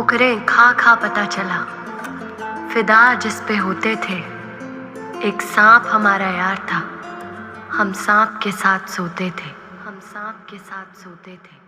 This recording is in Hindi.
ठोकरें खा खा पता चला, फिदा जिस पे होते थे। एक सांप हमारा यार था, हम सांप के साथ सोते थे, हम सांप के साथ सोते थे।